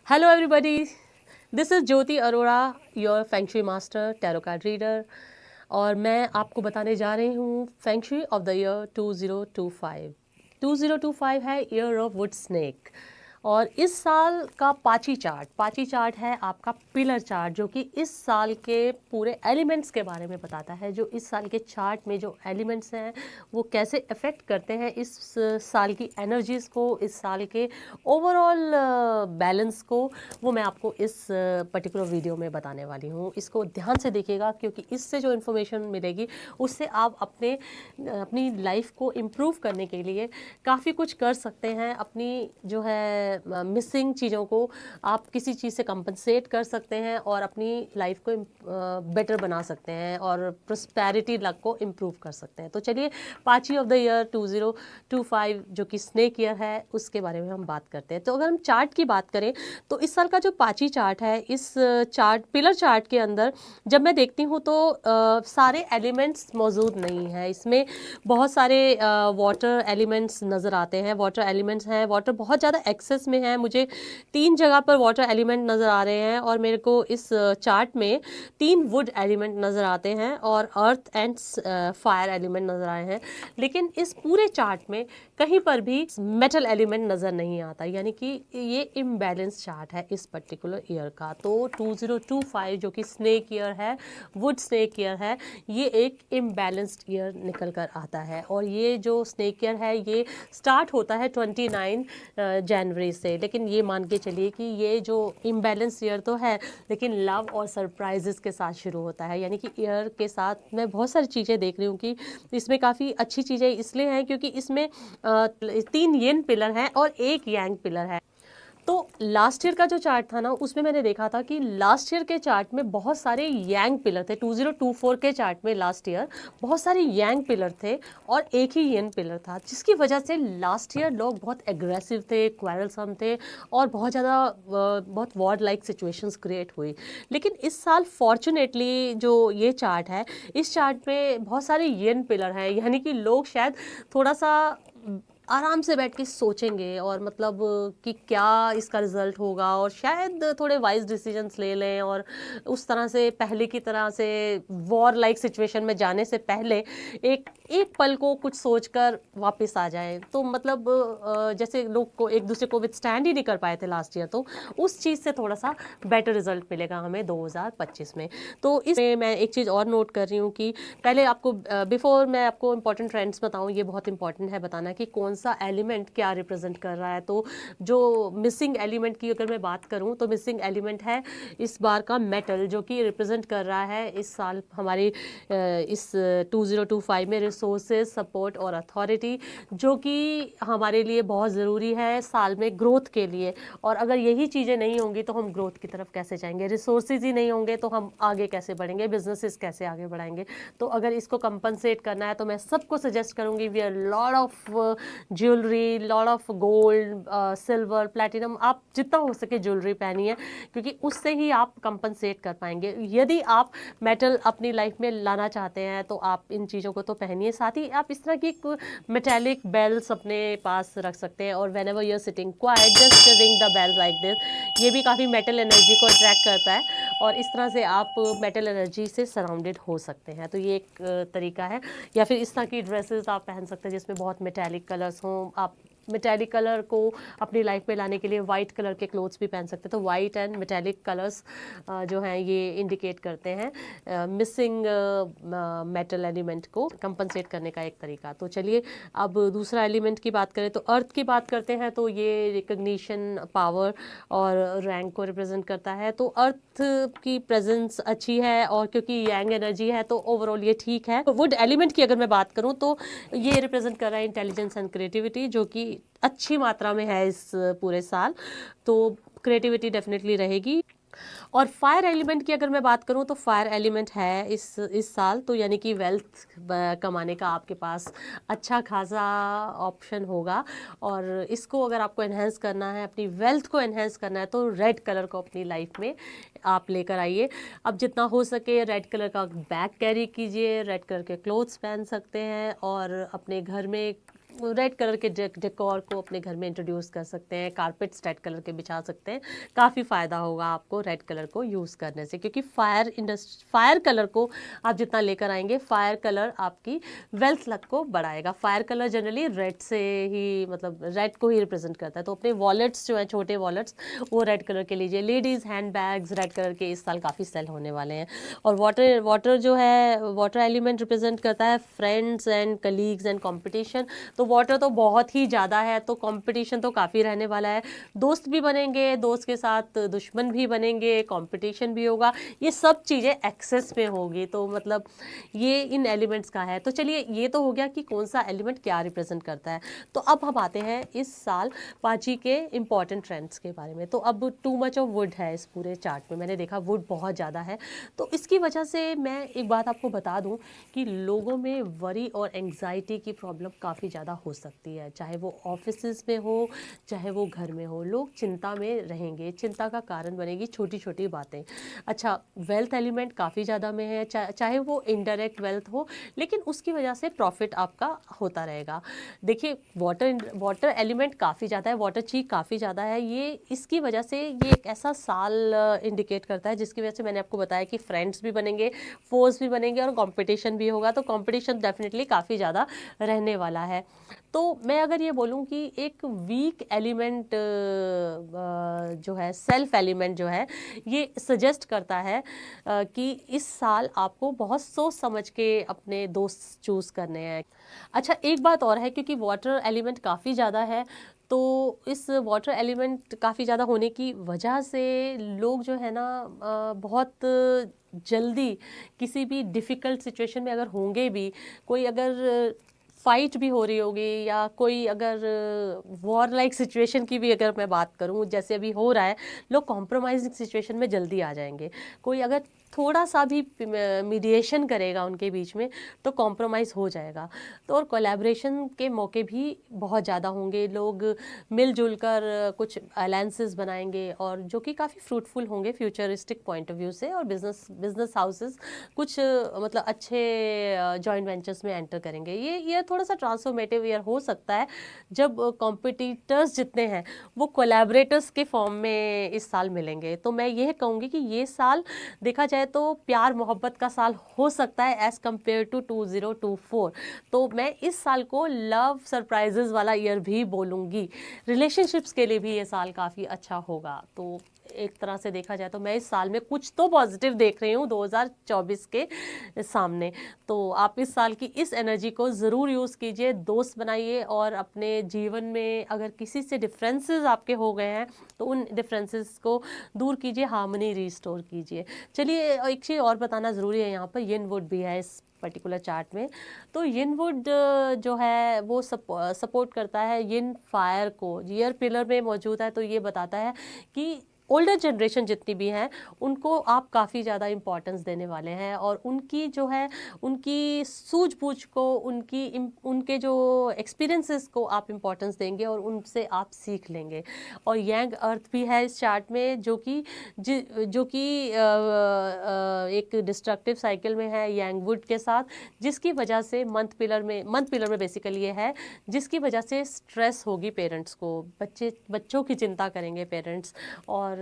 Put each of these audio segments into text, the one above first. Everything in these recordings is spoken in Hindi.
Hello everybody, this is Jyoti Arora, your feng shui master, tarot card reader. और मैं आपको बताने जा रही हूँ feng shui of the year 2025। 2025 है ईयर ऑफ वुड स्नेक। और इस साल का पाची चार्ट है आपका पिलर चार्ट, जो कि इस साल के पूरे एलिमेंट्स के बारे में बताता है। जो इस साल के चार्ट में जो एलिमेंट्स हैं वो कैसे अफेक्ट करते हैं इस साल की एनर्जीज़ को, इस साल के ओवरऑल बैलेंस को, वो मैं आपको इस पर्टिकुलर वीडियो में बताने वाली हूँ। इसको ध्यान से देखिएगा, क्योंकि इससे जो इन्फॉर्मेशन मिलेगी उससे आप अपनी लाइफ को इम्प्रूव करने के लिए काफ़ी कुछ कर सकते हैं। अपनी जो है मिसिंग चीज़ों को आप किसी चीज़ से कंपनसेट कर सकते हैं और अपनी लाइफ को बेटर बना सकते हैं और प्रॉस्पेरिटी लक को इम्प्रूव कर सकते हैं। तो चलिए पाची ऑफ द ईयर 2025 जो कि स्नेक ईयर है उसके बारे में हम बात करते हैं। तो अगर हम चार्ट की बात करें तो इस साल का जो पाची चार्ट है, इस चार्ट पिलर चार्ट के अंदर जब मैं देखती हूँ तो सारे एलिमेंट्स मौजूद नहीं हैं। इसमें बहुत सारे वाटर एलिमेंट्स नज़र आते हैं। वाटर एलिमेंट्स हैं, वाटर बहुत ज़्यादा एक्सेस में है। मुझे 3 जगह पर वाटर एलिमेंट नज़र आ रहे हैं और मेरे को इस चार्ट में 3 वुड एलिमेंट नज़र आते हैं और अर्थ एंड फायर एलिमेंट नज़र आए हैं। लेकिन इस पूरे चार्ट में कहीं पर भी मेटल एलिमेंट नज़र नहीं आता, यानी कि ये इम्बैलेंस चार्ट है इस पर्टिकुलर ईयर का। तो 2025 जो कि स्नेक ईयर है, वुड स्नेक ईयर है, ये एक इम्बैलेंस्ड ईयर निकल कर आता है। और ये जो स्नेक ईयर है ये स्टार्ट होता है 29 जनवरी से। लेकिन ये मान के चलिए कि ये जो इम्बैलेंस ईयर तो है, लेकिन लव और सरप्राइजेस के साथ शुरू होता है। यानी कि ईयर के साथ मैं बहुत सारी चीज़ें देख रही हूँ कि इसमें काफ़ी अच्छी चीज़ें इसलिए हैं क्योंकि इसमें 3 येन पिलर हैं और 1 यांग पिलर है। तो लास्ट ईयर का जो चार्ट था ना, उसमें मैंने देखा था कि लास्ट ईयर के चार्ट में बहुत सारे यांग पिलर थे। 2024 के चार्ट में लास्ट ईयर बहुत सारे यांग पिलर थे और एक ही येन पिलर था, जिसकी वजह से लास्ट ईयर लोग बहुत एग्रेसिव थे, क्वारलसम थे और बहुत ज़्यादा बहुत वॉर लाइक सिचुएशंस क्रिएट हुई। लेकिन इस साल फॉर्चुनेटली जो ये चार्ट है, इस चार्ट में बहुत सारे येन पिलर हैं, यानी कि लोग शायद थोड़ा सा आराम से बैठ के सोचेंगे और मतलब कि क्या इसका रिज़ल्ट होगा, और शायद थोड़े वाइज डिसीजंस ले लें और उस तरह से पहले की तरह से वॉर लाइक सिचुएशन में जाने से पहले एक एक पल को कुछ सोचकर वापस आ जाए। तो मतलब जैसे लोग को एक दूसरे को विथस्टैंड ही नहीं कर पाए थे लास्ट ईयर, तो उस चीज़ से थोड़ा सा बेटर रिजल्ट मिलेगा हमें 2025 में। तो इसमें मैं एक चीज़ और नोट कर रही हूँ कि पहले आपको बिफोर मैं आपको इंपॉर्टेंट ट्रेंड्स बताऊँ, ये बहुत इंपॉर्टेंट है बताना कि कौन सा एलिमेंट क्या रिप्रेजेंट कर रहा है। तो जो मिसिंग एलिमेंट की अगर मैं बात करूं तो मिसिंग एलिमेंट है इस बार का मेटल, जो कि रिप्रेजेंट कर रहा है इस साल हमारी इस 2025 में रिसोर्सेज, सपोर्ट और अथॉरिटी, जो कि हमारे लिए बहुत ज़रूरी है साल में ग्रोथ के लिए। और अगर यही चीज़ें नहीं होंगी तो हम ग्रोथ की तरफ कैसे जाएंगे, रिसोर्सेज ही नहीं होंगे तो हम आगे कैसे बढ़ेंगे, बिजनेसेस कैसे आगे बढ़ाएंगे। तो अगर इसको कंपनसेट करना है तो मैं सबको सजेस्ट करूंगी we are lot of jewellery, lot of gold, silver, platinum, आप जितना हो सके ज्वेलरी पहनिए, क्योंकि उससे ही आप कंपनसेट कर पाएंगे। यदि आप मेटल अपनी लाइफ में लाना चाहते हैं तो आप इन चीज़ों को तो पहनिए, साथ ही आप इस तरह की मेटेलिक बेल्स अपने पास रख सकते हैं। और whenever you are sitting quiet just ring the bell like this, ये भी काफ़ी मेटल एनर्जी को अट्रैक्ट करता है और इस तरह से आप मेटल एनर्जी से सराउंडेड हो सकते हैं। तो ये एक तरीका है। या फिर इस तरह की ड्रेसेस आप पहन सकते हैं जिसमें बहुत मेटेलिक कलर्स हों। आप मेटेलिक कलर को अपनी लाइफ में लाने के लिए वाइट कलर के क्लोथ्स भी पहन सकते हैं। तो वाइट एंड मेटेलिक कलर्स जो हैं ये इंडिकेट करते हैं मिसिंग मेटल एलिमेंट को कंपनसेट करने का एक तरीका। तो चलिए अब दूसरा एलिमेंट की बात करें तो अर्थ की बात करते हैं। तो ये रिकग्निशन, पावर और रैंक को रिप्रेजेंट करता है। तो अर्थ की प्रेजेंस अच्छी है और क्योंकि यांग एनर्जी है तो ओवरऑल ये ठीक है। वुड एलिमेंट की अगर मैं बात करूं तो ये रिप्रेजेंट कर रहा है इंटेलिजेंस एंड क्रिएटिविटी, जो कि अच्छी मात्रा में है इस पूरे साल। तो क्रिएटिविटी डेफिनेटली रहेगी। और फायर एलिमेंट की अगर मैं बात करूं तो फायर एलिमेंट है इस साल, तो यानी कि वेल्थ कमाने का आपके पास अच्छा खासा ऑप्शन होगा। और इसको अगर आपको एनहेंस करना है, अपनी वेल्थ को एनहेंस करना है, तो रेड कलर को अपनी लाइफ में आप लेकर आइए। अब जितना हो सके रेड कलर का बैग कैरी कीजिए, रेड कलर के क्लोथ्स पहन सकते हैं और अपने घर में रेड कलर के डेकोर को अपने घर में इंट्रोड्यूस कर सकते हैं, कारपेट्स रेड कलर के बिछा सकते हैं। काफ़ी फ़ायदा होगा आपको रेड कलर को यूज़ करने से, क्योंकि फायर कलर को आप जितना लेकर आएंगे, फायर कलर आपकी वेल्थ लक को बढ़ाएगा। फायर कलर जनरली रेड से ही, मतलब रेड को ही रिप्रेजेंट करता है। तो अपने वॉलेट्स जो हैं, छोटे वॉलेट्स, वो रेड कलर के लीजिए। Ladies hand bags red colour के इस साल काफ़ी सेल होने वाले हैं। और वाटर जो है, वाटर एलिमेंट रिप्रेजेंट करता है friends and colleagues and competition. तो वाटर तो बहुत ही ज़्यादा है, तो कंपटीशन तो काफ़ी रहने वाला है। दोस्त भी बनेंगे, दोस्त के साथ दुश्मन भी बनेंगे, कंपटीशन भी होगा। ये सब चीज़ें एक्सेस में होगी, तो मतलब ये इन एलिमेंट्स का है। तो चलिए, ये तो हो गया कि कौन सा एलिमेंट क्या रिप्रेजेंट करता है। तो अब हम आते हैं इस साल पाची के इम्पॉर्टेंट ट्रेंड्स के बारे में। तो अब टू मच ऑफ वुड है इस पूरे चार्ट में, मैंने देखा वुड बहुत ज़्यादा है। तो इसकी वजह से मैं एक बात आपको बता दूं कि लोगों में वरी और एंग्जाइटी की प्रॉब्लम काफ़ी ज़्यादा हो सकती है, चाहे वो ऑफिस में हो, चाहे वो घर में हो। लोग चिंता में रहेंगे, चिंता का कारण बनेगी छोटी छोटी बातें। अच्छा, वेल्थ एलिमेंट काफ़ी ज़्यादा में है, चाहे वो इनडायरेक्ट वेल्थ हो, लेकिन उसकी वजह से प्रॉफिट आपका होता रहेगा। देखिए, वाटर एलिमेंट काफ़ी ज़्यादा है, वाटर ची काफ़ी ज़्यादा है। ये इसकी वजह से ये एक ऐसा साल इंडिकेट करता है जिसकी वजह से मैंने आपको बताया कि फ्रेंड्स भी बनेंगे, फोर्स भी बनेंगे और कंपटीशन भी होगा। तो कंपटीशन डेफिनेटली काफ़ी ज़्यादा रहने वाला है। तो मैं अगर ये बोलूँ कि एक वीक एलिमेंट जो है, सेल्फ एलिमेंट जो है, ये सजेस्ट करता है कि इस साल आपको बहुत सोच समझ के अपने दोस्त चूज़ करने हैं। अच्छा, एक बात और है, क्योंकि वाटर एलिमेंट काफ़ी ज़्यादा है, तो इस वाटर एलिमेंट काफ़ी ज़्यादा होने की वजह से लोग जो है ना, बहुत जल्दी किसी भी डिफ़िकल्ट सिचुएशन में अगर होंगे भी, कोई अगर फाइट भी हो रही होगी या कोई अगर वॉर लाइक सिचुएशन की भी अगर मैं बात करूं, जैसे अभी हो रहा है, लोग कॉम्प्रोमाइजिंग सिचुएशन में जल्दी आ जाएंगे। कोई अगर थोड़ा सा भी मीडिएशन करेगा उनके बीच में, तो कॉम्प्रोमाइज़ हो जाएगा। तो और कोलैबोरेशन के मौके भी बहुत ज़्यादा होंगे। लोग मिलजुल कर कुछ अलायंसेस बनाएंगे, और जो कि काफ़ी फ्रूटफुल होंगे फ्यूचरिस्टिक पॉइंट ऑफ व्यू से। और बिजनेस हाउसेस कुछ मतलब अच्छे जॉइंट वेंचर्स में एंटर करेंगे। ये थोड़ा सा ट्रांसफॉर्मेटिव ईयर हो सकता है, जब कॉम्पिटिटर्स जितने हैं वो कोलैबोरेटर्स के फॉर्म में इस साल मिलेंगे। तो मैं यह कहूँगी कि ये साल देखा जाए तो प्यार मोहब्बत का साल हो सकता है एज़ कम्पेयर टू 2024। तो मैं इस साल को लव सरप्राइजेज वाला ईयर भी बोलूँगी। रिलेशनशिप्स के लिए भी ये साल काफ़ी अच्छा होगा। तो एक तरह से देखा जाए तो मैं इस साल में कुछ तो पॉजिटिव देख रही हूँ 2024 के सामने। तो आप इस साल की इस एनर्जी को ज़रूर यूज़ कीजिए, दोस्त बनाइए, और अपने जीवन में अगर किसी से डिफरेंसेस आपके हो गए हैं तो उन डिफरेंसेस को दूर कीजिए, हार्मनी रिस्टोर कीजिए। चलिए, एक चीज़ और बताना ज़रूरी है, यहाँ पर यिन वुड भी है इस पर्टिकुलर चार्ट में। तो यिन वुड जो है वो सपोर्ट करता है यिन फायर को, ईयर पिलर में मौजूद है। तो ये बताता है कि ओल्डर जनरेशन जितनी भी हैं उनको आप काफ़ी ज़्यादा इम्पोर्टेंस देने वाले हैं, और उनकी जो है, उनकी सूझबूझ को, उनके जो एक्सपीरियंसेस को आप इम्पोर्टेंस देंगे और उनसे आप सीख लेंगे। और यंग अर्थ भी है इस चार्ट में, जो कि एक डिस्ट्रक्टिव साइकिल में है यंग वुड के साथ, जिसकी वजह से मंथ पिलर में बेसिकली ये है, जिसकी वजह से स्ट्रेस होगी पेरेंट्स को। बच्चों की चिंता करेंगे पेरेंट्स, और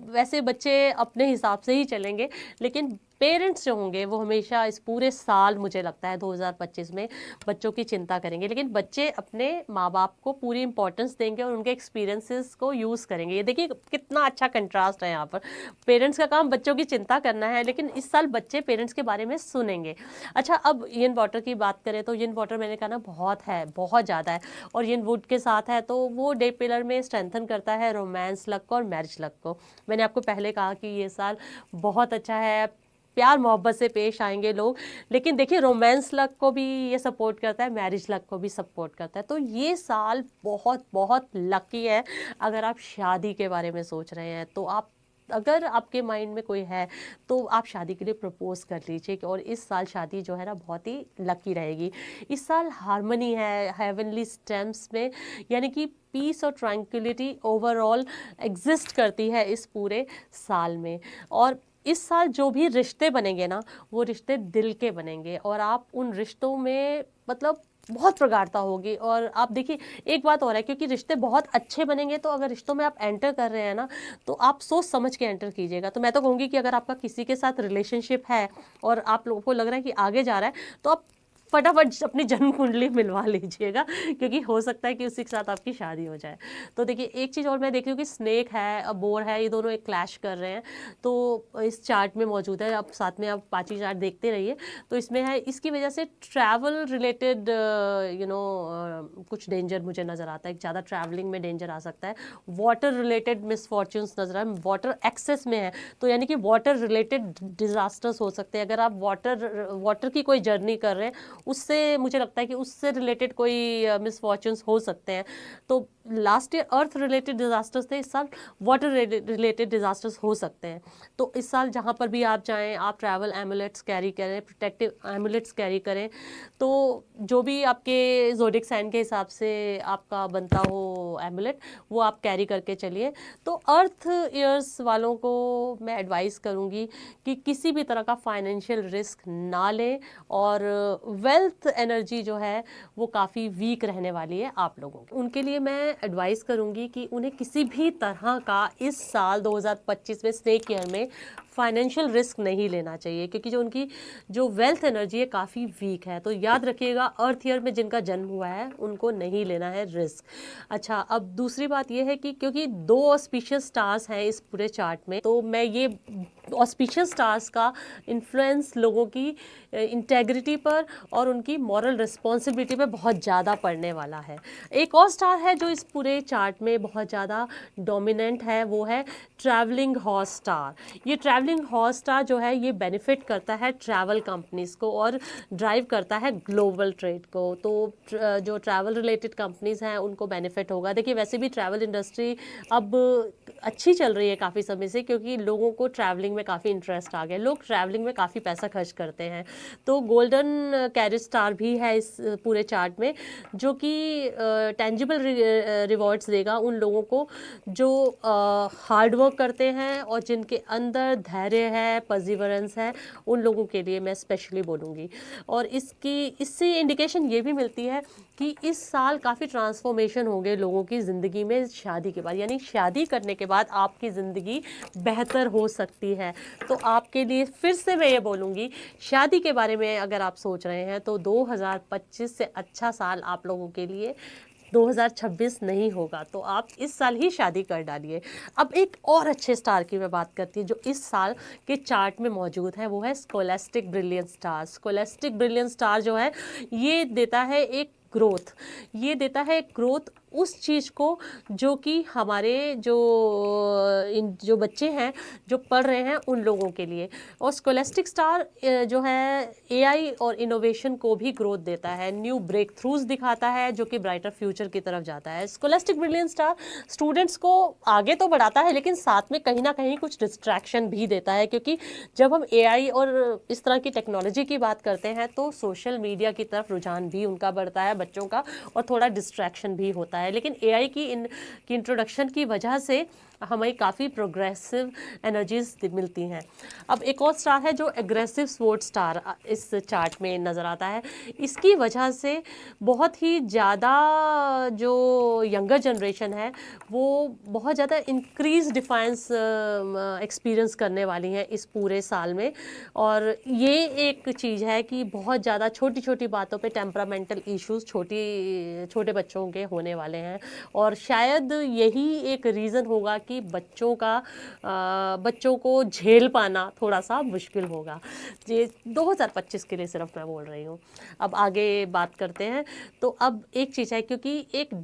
वैसे बच्चे अपने हिसाब से ही चलेंगे, लेकिन पेरेंट्स जो होंगे वो हमेशा इस पूरे साल, मुझे लगता है 2025 में, बच्चों की चिंता करेंगे। लेकिन बच्चे अपने माँ बाप को पूरी इंपॉर्टेंस देंगे और उनके एक्सपीरियंसेस को यूज़ करेंगे। ये देखिए कितना अच्छा कंट्रास्ट है यहाँ पर। पेरेंट्स का काम बच्चों की चिंता करना है, लेकिन इस साल बच्चे पेरेंट्स के बारे में सुनेंगे। अच्छा, अब यिन वाटर की बात करें तो यिन वाटर मैंने कहा ना बहुत है, बहुत ज़्यादा है, और यिन वुड के साथ है, तो वो डे पिलर में स्ट्रेंथन करता है रोमांस लक को और मैरिज लक को। मैंने आपको पहले कहा कि ये साल बहुत अच्छा है, प्यार मोहब्बत से पेश आएंगे लोग। लेकिन देखिए, रोमांस लक को भी ये सपोर्ट करता है, मैरिज लक को भी सपोर्ट करता है। तो ये साल बहुत बहुत लकी है। अगर आप शादी के बारे में सोच रहे हैं, तो अगर आपके माइंड में कोई है तो आप शादी के लिए प्रपोज कर लीजिए, और इस साल शादी जो है ना बहुत ही लकी रहेगी। इस साल हार्मनी है हेवनली स्टेम्स में, यानी कि पीस और ट्रैंक्विलिटी ओवरऑल एग्जिस्ट करती है इस पूरे साल में। और इस साल जो भी रिश्ते बनेंगे ना, वो रिश्ते दिल के बनेंगे, और आप उन रिश्तों में मतलब बहुत प्रगाढ़ता होगी। और आप देखिए एक बात और है, क्योंकि रिश्ते बहुत अच्छे बनेंगे, तो अगर रिश्तों में आप एंटर कर रहे हैं ना, तो आप सोच समझ के एंटर कीजिएगा। तो मैं तो कहूँगी कि अगर आपका किसी के साथ रिलेशनशिप है और आप लोगों को लग रहा है कि आगे जा रहा है, तो आप फटाफट अपनी जन्म कुंडली मिलवा लीजिएगा, क्योंकि हो सकता है कि उसी के साथ आपकी शादी हो जाए। तो देखिए एक चीज़ और मैं देख रही हूँ कि स्नेक है और बोर है, ये दोनों एक क्लैश कर रहे हैं, तो इस चार्ट में मौजूद है। आप साथ में आप पांचवी चार्ट देखते रहिए। तो इसमें है, इसकी वजह से ट्रैवल रिलेटेड कुछ डेंजर मुझे नज़र आता है, ज़्यादा ट्रैवलिंग में डेंजर आ सकता है। वाटर रिलेटेड मिसफॉर्च्यून्स नजर आ रहा है, वाटर एक्सेस में है, तो यानी कि वाटर रिलेटेड डिजास्टर्स हो सकते हैं। अगर आप वाटर की कोई जर्नी कर रहे हैं, उससे मुझे लगता है कि उससे रिलेटेड कोई मिसफॉर्च्यून्स हो सकते हैं। तो लास्ट ईयर अर्थ रिलेटेड डिजास्टर्स थे, इस साल वाटर रिलेटेड डिजास्टर्स हो सकते हैं। तो इस साल जहाँ पर भी आप जाएं, आप ट्रैवल एमुलेट्स कैरी करें, प्रोटेक्टिव एमुलेट्स कैरी करें। तो जो भी आपके ज़ोडिक साइन के हिसाब से आपका बनता हो एमुलेट, वो आप कैरी करके चलिए। तो अर्थ ईयर्स वालों को मैं एडवाइस करूँगी कि किसी भी तरह का फाइनेंशियल रिस्क ना लें, और वेल्थ एनर्जी जो है वो काफ़ी वीक रहने वाली है आप लोगों को। उनके लिए मैं एडवाइस करूंगी कि उन्हें किसी भी तरह का इस साल 2025 में स्नेक ईयर में फाइनेंशियल रिस्क नहीं लेना चाहिए, क्योंकि जो उनकी जो वेल्थ एनर्जी है काफ़ी वीक है। तो याद रखिएगा, अर्थ ईयर में जिनका जन्म हुआ है उनको नहीं लेना है रिस्क। अच्छा, अब दूसरी बात यह है कि क्योंकि 2 ऑस्पिशियस स्टार्स हैं इस पूरे चार्ट में, तो मैं ये ऑस्पिशियस स्टार्स का इन्फ्लुएंस लोगों की इंटेग्रिटी पर और उनकी मॉरल रिस्पॉन्सिबिलिटी पे बहुत ज़्यादा पड़ने वाला है। एक और स्टार है जो इस पूरे चार्ट में बहुत ज़्यादा डोमिनेंट है, वो है ट्रैवलिंग हॉर्स स्टार। ये ट्रैवलिंग हॉर्स स्टार जो है ये बेनिफिट करता है ट्रैवल कंपनीज को और ड्राइव करता है ग्लोबल ट्रेड को। तो जो ट्रैवल रिलेटेड कंपनीज हैं उनको बेनिफिट होगा। देखिए वैसे भी ट्रैवल इंडस्ट्री अब अच्छी चल रही है काफ़ी समय से, क्योंकि लोगों को ट्रैवलिंग में काफ़ी इंटरेस्ट आ गया, लोग ट्रैवलिंग में काफ़ी पैसा खर्च करते हैं। तो गोल्डन कैरेट स्टार भी है इस पूरे चार्ट में, जो कि टेंजिबल रिवॉर्ड्स देगा उन लोगों को जो हार्ड वर्क करते हैं और जिनके अंदर धैर्य है, परसिवरेंस है, उन लोगों के लिए मैं स्पेशली बोलूँगी। और इससे इंडिकेशन ये भी मिलती है कि इस साल काफ़ी ट्रांसफॉर्मेशन होंगे लोगों की ज़िंदगी में शादी के बाद, यानी शादी करने के बाद आपकी ज़िंदगी बेहतर हो सकती है। तो आपके लिए फिर से मैं ये बोलूँगी, शादी के बारे में अगर आप सोच रहे हैं तो 2025 से अच्छा साल आप लोगों के लिए 2026 नहीं होगा, तो आप इस साल ही शादी कर डालिए। अब एक और अच्छे स्टार की मैं बात करती हूँ जो इस साल के चार्ट में मौजूद है, वो है scholastic brilliant star. Scholastic brilliant star जो है ये देता है एक ग्रोथ, ये देता है ग्रोथ उस चीज़ को जो कि हमारे जो बच्चे हैं जो पढ़ रहे हैं उन लोगों के लिए। और स्कोलास्टिक स्टार जो है एआई और इनोवेशन को भी ग्रोथ देता है, न्यू ब्रेक थ्रूज दिखाता है जो कि ब्राइटर फ्यूचर की तरफ जाता है। स्कोलास्टिक ब्रिलियंट स्टार स्टूडेंट्स को आगे तो बढ़ाता है, लेकिन साथ में कहीं ना कहीं कुछ डिस्ट्रैक्शन भी देता है, क्योंकि जब हम एआई और इस तरह की टेक्नोलॉजी की बात करते हैं तो सोशल मीडिया की तरफ रुझान भी उनका बढ़ता है बच्चों का, और थोड़ा डिस्ट्रैक्शन भी होता है। लेकिन एआई की इंट्रोडक्शन की वजह से हमें काफ़ी प्रोग्रेसिव एनर्जीज मिलती हैं। अब एक और स्टार है जो एग्रेसिव स्पोर्ट्स स्टार इस चार्ट में नज़र आता है। इसकी वजह से बहुत ही ज़्यादा जो यंगर जनरेशन है वो बहुत ज़्यादा इंक्रीज डिफाइंस एक्सपीरियंस करने वाली हैं इस पूरे साल में। और ये एक चीज़ है कि बहुत ज़्यादा छोटी छोटी बातों पे टेम्परामेंटल इश्यूज छोटे बच्चों के होने वाले हैं, और शायद यही एक रीज़न होगा कि बच्चों को झेल पाना थोड़ा सा मुश्किल होगा। ये 2025 के लिए सिर्फ मैं बोल रही हूँ। अब आगे बात करते हैं। तो अब एक चीज़ है, क्योंकि एक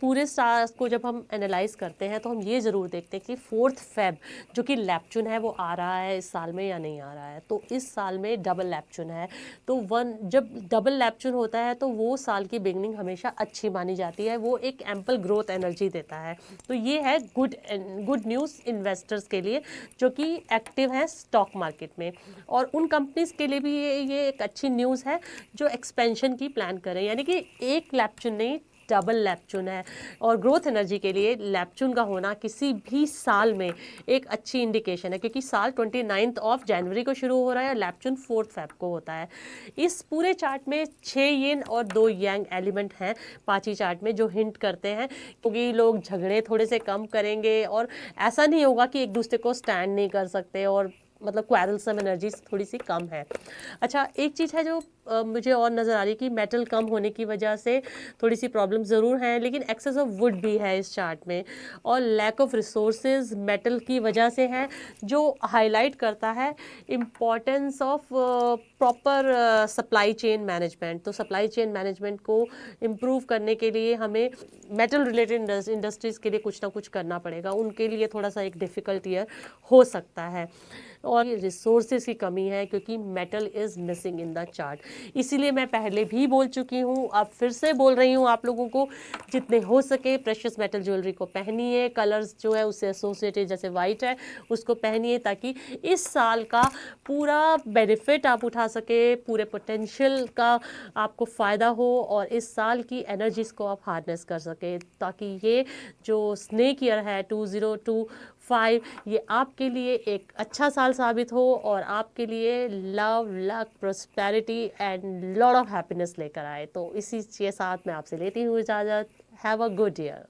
पूरे स्टार्स को जब हम एनालाइज करते हैं तो हम ये ज़रूर देखते हैं कि 4 फेब जो कि लैप्चून है वो आ रहा है इस साल में या नहीं आ रहा है। तो इस साल में डबल लैप्चून है, तो जब डबल लैप्चून होता है तो वो साल की बिगनिंग हमेशा अच्छी मानी जाती है, वो एक एम्पल ग्रोथ एनर्जी देता है। तो ये है गुड न्यूज़ इन्वेस्टर्स के लिए जो कि एक्टिव हैं स्टॉक मार्केट में, और उन कंपनीज के लिए भी ये एक अच्छी न्यूज़ है जो एक्सपेंशन की प्लान करें, यानी कि एक लैप्चून नहीं डबल लैपचून है। और ग्रोथ एनर्जी के लिए लैपचून का होना किसी भी साल में एक अच्छी इंडिकेशन है, क्योंकि साल 29 ऑफ जनवरी को शुरू हो रहा है और लैपचून 4 फेब को होता है। इस पूरे चार्ट में 6 यिन और 2 यांग एलिमेंट हैं पाची चार्ट में, जो हिंट करते हैं क्योंकि लोग झगड़े थोड़े से कम करेंगे और ऐसा नहीं होगा कि एक दूसरे को स्टैंड नहीं कर सकते, और मतलब क्वारलसम एनर्जी थोड़ी सी कम है। अच्छा, एक चीज़ है जो मुझे और नज़र आ रही है कि मेटल कम होने की वजह से थोड़ी सी प्रॉब्लम ज़रूर हैं, लेकिन एक्सेस ऑफ वुड भी है इस चार्ट में, और लैक ऑफ रिसोर्सेज मेटल की वजह से है, जो हाईलाइट करता है importance of proper supply chain management. तो सप्लाई चेन मैनेजमेंट को इम्प्रूव करने के लिए हमें मेटल रिलेटेड इंडस्ट्रीज़ के लिए कुछ ना कुछ करना पड़ेगा, उनके लिए थोड़ा सा एक डिफ़िकल्ट ईयर हो सकता है। और रिसोर्सेज की कमी है क्योंकि metal is missing in the chart. इसीलिए मैं पहले भी बोल चुकी हूँ, अब फिर से बोल रही हूँ आप लोगों को, जितने हो सके प्रेशियस मेटल ज्वेलरी को पहनिए। कलर्स जो है उससे एसोसिएटेड, जैसे वाइट है उसको पहनिए, ताकि इस साल का पूरा बेनिफिट आप उठा सके, पूरे पोटेंशियल का आपको फ़ायदा हो और इस साल की एनर्जीज़ को आप हार्नेस कर सके, ताकि ये जो स्नेक ईयर है 2025 ये आपके लिए एक अच्छा साल साबित हो और आपके लिए love, luck, prosperity and lot of happiness लेकर आए। तो इसी के साथ मैं आपसे लेती हूँ इजाज़त। Have a good year.